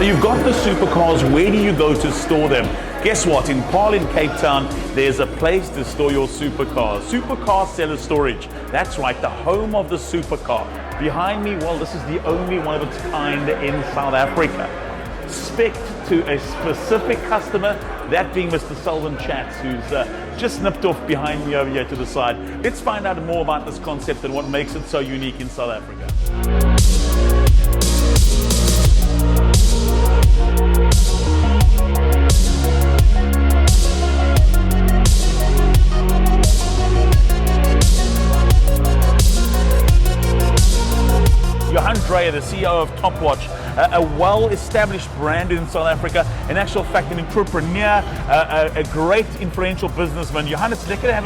you've got the supercars, where do you go to store them? Guess what? In Paarl in Cape Town, there's a place to store your supercars. Supercar Storage. That's right, the home of the supercar. Behind me, well, this is the only one of its kind in South Africa. Spec'd to a specific customer, that being Mr. Selwyn Chats, who's just nipped off behind me over here to the side. Let's find out more about this concept and what makes it so unique in South Africa. Dreyer, the CEO of Topwatch, a well-established brand in South Africa, in actual fact an entrepreneur, a great influential businessman. Johan, it's lekker to have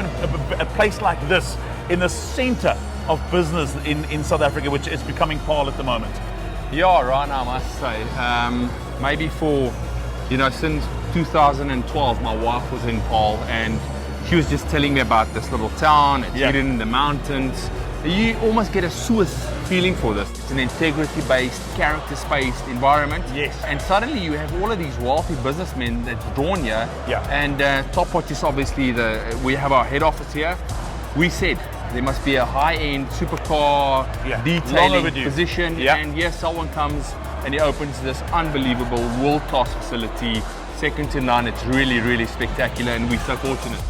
a place like this in the center of business in South Africa, which is becoming Paarl at the moment. Yeah, Ryan, I must say. Maybe for, since 2012, my wife was in Paarl and she was just telling me about this little town. It's hidden in the mountains. You almost get a Swiss feeling for this. It's an integrity-based, character-based environment. Yes. And suddenly you have all of these wealthy businessmen that's drawn here. Yeah. And Topwatch is obviously we have our head office here. We said there must be a high-end supercar detailing position. Yeah. And here someone comes and he opens this unbelievable world-class facility, second to none. It's really, really spectacular, and we're so fortunate.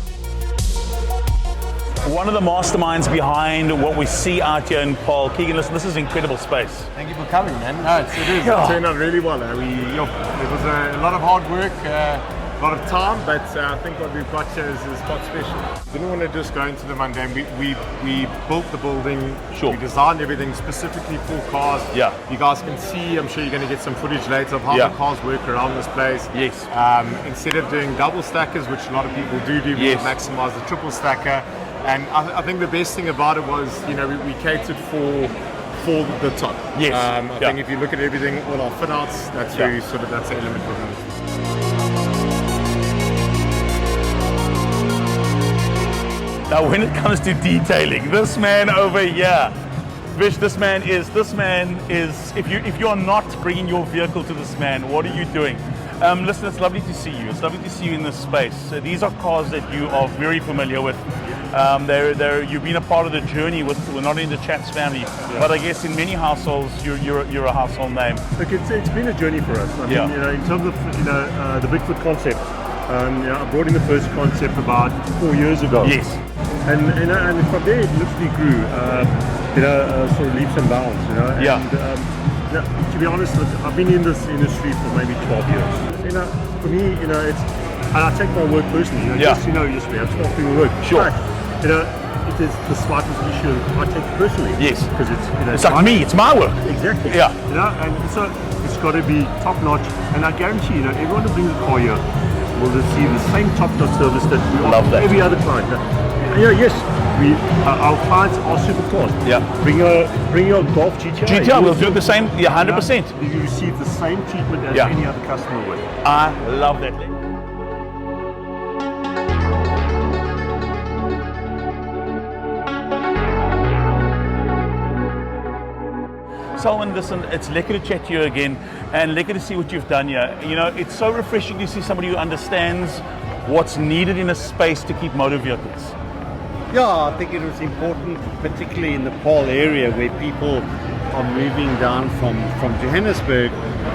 One of the masterminds behind what we see out here in Paarl. Keegan, listen, this is incredible space. Thank you for coming, man. No, it is. It turned out really well. It was a lot of hard work, a lot of time, but I think what we've got here is quite special. We didn't want to just go into the mundane. We built the building. Sure. We designed everything specifically for cars. Yeah. You guys can see, I'm sure you're going to get some footage later of how the cars work around this place. Yes. Instead of doing double stackers, which a lot of people do, we maximize the triple stacker. And I think the best thing about it was, we catered for the top. Yes. I think if you look at everything, all our fit outs, that's very that's the element for them. Now, when it comes to detailing, this man over here, Vish, this man is. If you are not bringing your vehicle to this man, what are you doing? Listen, it's lovely to see you. It's lovely to see you in this space. These are cars that you are very familiar with. You've been a part of the journey we're not in the Chats family, but I guess in many households you're a household name. Look, it's been a journey for us. I mean, in terms of the Bigfoot concept, I brought in the first concept about 4 years ago. Yes. And from there it literally grew, sort of leaps and bounds. And, to be honest, look, I've been in this industry for maybe 12 years. For me, it's, and I take my work personally. Yes, we have 12 people work. Sure. But, it is the slightest issue I take personally. Yes. Because it's like me. It's my work. Exactly. Yeah. And so it's got to be top notch. And I guarantee, everyone who brings a car here will receive the same top notch service that we offer every other client. Yes, our clients are supercars. Yeah. Bring your Golf GTI. GTI, we'll do the same. Yeah, 100%. You receive the same treatment as any other customer would. I love that. Selwyn, listen, it's lekker to chat to you again and lekker to see what you've done here. It's so refreshing to see somebody who understands what's needed in a space to keep motor vehicles. Yeah, I think it was important, particularly in the Paarl area where people are moving down from Johannesburg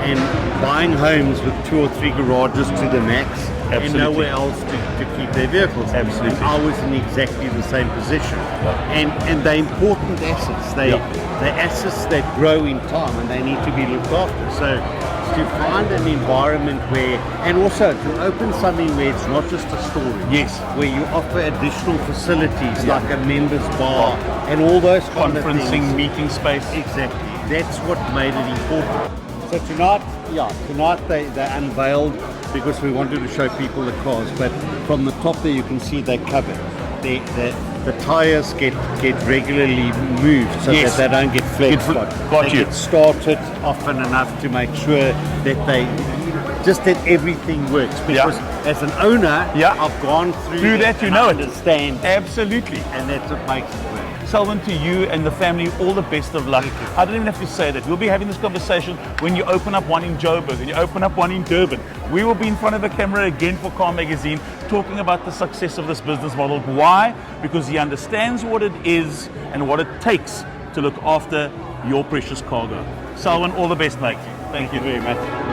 and buying homes with 2 or 3 garages to the max. Absolutely. And nowhere else to keep their vehicles. Absolutely. And I was in exactly the same position. And they're important assets. They're assets that grow in time and they need to be looked after. So to find an environment where, and also to open something where it's not just a storage. Yes. Where you offer additional facilities like a members bar and all those kind of things. Conferencing, meeting space. Exactly. That's what made it important. So tonight they unveiled, because we wanted to show people the cars, but from the top there you can see they're covered. The tires get regularly moved so that they don't get flat spot. They get started often enough to make sure that that everything works. Because as an owner, I've gone through that, you know it. Understand. Absolutely. And that's what makes it work. Selwyn, to you and the family, all the best of luck. I don't even have to say that. We'll be having this conversation when you open up one in Joburg and you open up one in Durban. We will be in front of the camera again for Car Magazine talking about the success of this business model. Why? Because he understands what it is and what it takes to look after your precious cargo. Selwyn, all the best, mate. Thank you very much.